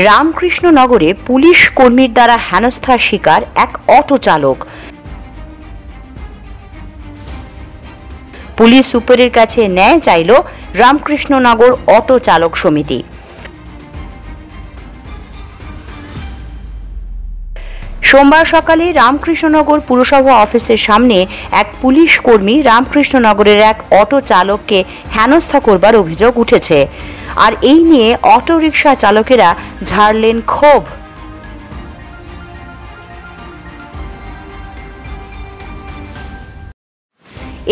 রামকৃষ্ণনগরে police কর্মীর দ্বারা হেনস্থার শিকার এক অটো চালক। পুলিশ সুপারের কাছে ন্যায় চাইল রামকৃষ্ণনগর অটো চালক সমিতি। সোমবার সকালে রামকৃষ্ণনগর পুরসভা অফিসের সামনে এক পুলিশ কর্মী রামকৃষ্ণনগরের এক অটো চালককে হেনস্থা করবার অভিযোগ উঠেছে। আর এই নিয়ে অটো রিকশা চালকেরা ঝাড়লেন ক্ষোভ।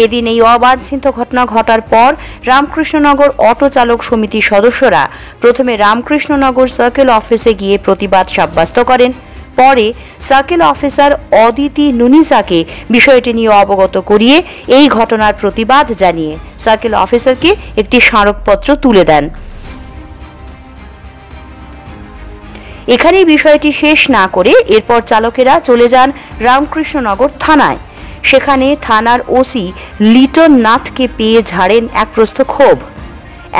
এদিন এই অবাঞ্ছিত ঘটনা ঘটার পর রামকৃষ্ণনগর অটো চালক সমিতির সদস্যরা প্রথমে রামকৃষ্ণনগর সার্কেল অফিসে গিয়ে প্রতিবাদ সাব্যস্ত করেন। পরে সার্কেল অফিসার অদিতি নুনিসাকে বিষয়টি নিয়ে অবগত করিয়ে এই ঘটনার প্রতিবাদ জানিয়ে সার্কেল অফিসারকে একটি স্মারকপত্র তুলে দেন। এখানেই বিষয়টি শেষ না করে এরপর চালকেরা চলে যান রামকৃষ্ণনগর থানায়। সেখানে থানার ওসি লিটন নাথকে পেয়ে ঝাড়েন এক প্রস্থ ক্ষোভ।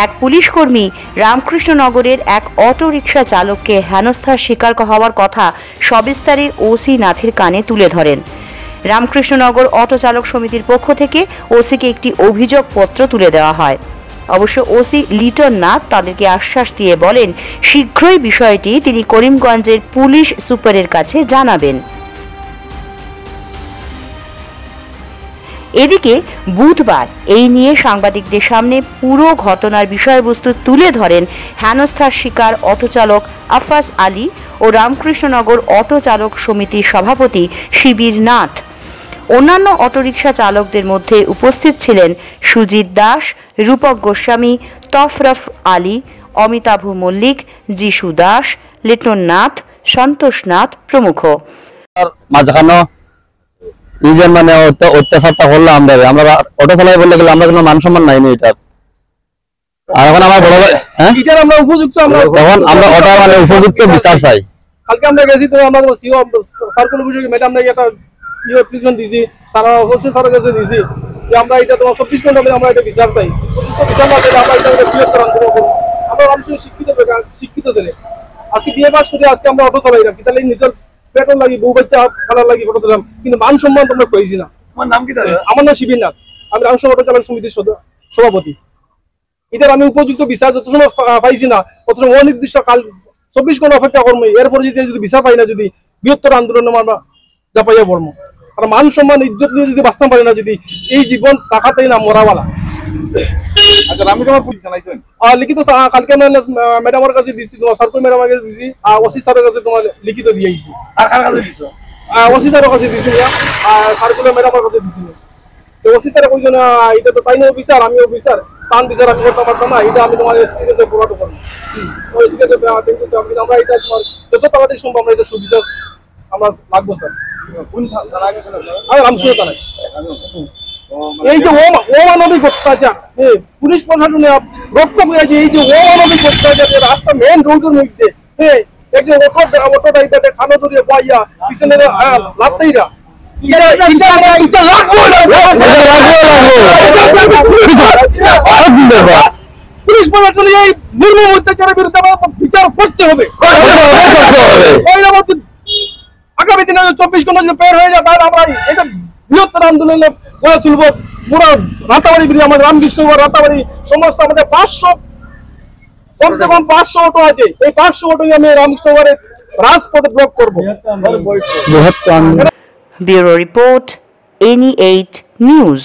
এক পুলিশ কর্মী রামকৃষ্ণনগরের এক অটো রিকশা চালককে হেনস্থার শিকার হওয়ার কথা সবিস্তারে ওসি নাথের কানে তুলে ধরেন। রামকৃষ্ণনগর অটো চালক সমিতির পক্ষ থেকে ওসিকে একটি অভিযোগপত্র তুলে দেওয়া হয়। অবশ্য ওসি লিটন নাথ তাদেরকে আশ্বাস দিয়ে বলেন শীঘ্রই বিষয়টি তিনি করিমগঞ্জের পুলিশ সুপারের কাছে জানাবেন। এদিকে বুধবার এই নিয়ে সাংবাদিকদের সামনে পুরো ঘটনার বিষয়বস্তু তুলে ধরেন হেনস্থার শিকার অটো চালক আফাস আলী ও রামকৃষ্ণনগর অটো চালক সমিতির সভাপতি শিবির নাথ। অন্যান্য অটোরিকশা চালকদের মধ্যে উপস্থিত ছিলেন সুজিত দাস, রূপক গোস্বামী, তফরফ আলী, অমিতাভ মল্লিক, যিশু দাস, লিটন নাথ, সন্তোষ নাথ প্রমুখ। নিজের মানে অত্যাচারটা করলো আমরা অটো চালাই বললে গেলে আমরা কোনো মান সম্মান নাই এটার। আর এখন আমার বড় ভাই আমরা উপযুক্ত এখন আমরা অটো মানে উপযুক্ত বিচার চাই। কালকে আমরা গেছি তো আমরা সিও সার্কেল অফিসে ম্যাডাম নাই একটা অ্যাপ্লিকেশন দিছি, তারা হোসেন স্যারের কাছে দিছি যে আমরা এটা তোমার 24 ঘন্টা ধরে আমরা এটা বিচার চাই। বিচার না পেলে আমরা এটা বৃহত্তর আন্দোলন করব। আমরা মানুষ শিক্ষিত ছেলে আজকে বিয়ে পাস করে আজকে আমরা অটো চালাই রাখি, তাহলে নিজের পেট্রোল লাগি বউ বাচ্চা খেলার লাগি ফটো দিলাম, কিন্তু মান সম্মান তোমরা পেয়েছি না। আমার নাম কি? আমার নাম শিবির নাথ, আমি রামকৃষ্ণ অটো চালক সমিতির সভাপতি। এটার আমি উপযুক্ত বিচার যত সময় পাইছি না তত সময় অনির্দিষ্ট কাল 24 ঘন্টা অপেক্ষা করবো। এরপরে যদি বিচার পাই না, যদি বৃহত্তর আন্দোলন আমরা চাপাইয়া পড়বো। আর মান সম্মান ইজ্জত নিয়ে যদি বাঁচতে পারি না, যদি এই জীবন টাকাতেই না মরাওয়ালা। লিখিত কালকে ম্যাডামের কাছে দিচ্ছি, তোমার সার্কুল ম্যাডামের কাছে দিচ্ছি, আর ওসি স্যারের কাছে তোমার লিখিত দিয়েছি। ওসি স্যারের কাছে দিচ্ছি, সার্কুলার ম্যাডামের কাছে দিচ্ছি। ওসি স্যারের কইজন এটা তো তাই না অফিসার, আমি অফিসার, তান বিচার আমি করতে পারতাম না, এটা আমি তোমার এসপিকে প্রভাব করবো। আমরা এটা তোমার যত তাড়াতাড়ি সম্ভব আমরা এটা সুবিচার আমরা লাগবো স্যার। রামকৃষ্ণ থানায় এই যে অমানবিক অত্যাচার, পুলিশ প্রশাসনে বক্তব্য আছে এই যে অমানবিক অত্যাচার রাস্তা মেন রোডের মধ্যে একজন অটো ড্রাইভারে খানো ধরিয়ে পাইয়া পিছনে লাগতেইরা পুলিশ প্রশাসন এই নির্মম অত্যাচারের বিরুদ্ধে বিচার করতে হবে। আগামী দিনে 24 ঘন্টা যদি বের হয়ে যায় তাহলে আমরা এটা বৃহত্তর আন্দোলনে গড়ে তুলবো। পুরো রাতাবাড়ি আমাদের রামকৃষ্ণনগর রাতাবাড়ি সমস্ত আমাদের 500 কমসে কম 500 অটো আছে, এই 500 অটো আমি রামকৃষ্ণনগরের রাজপথে ব্লক করবো। Bureau report, NE8 news.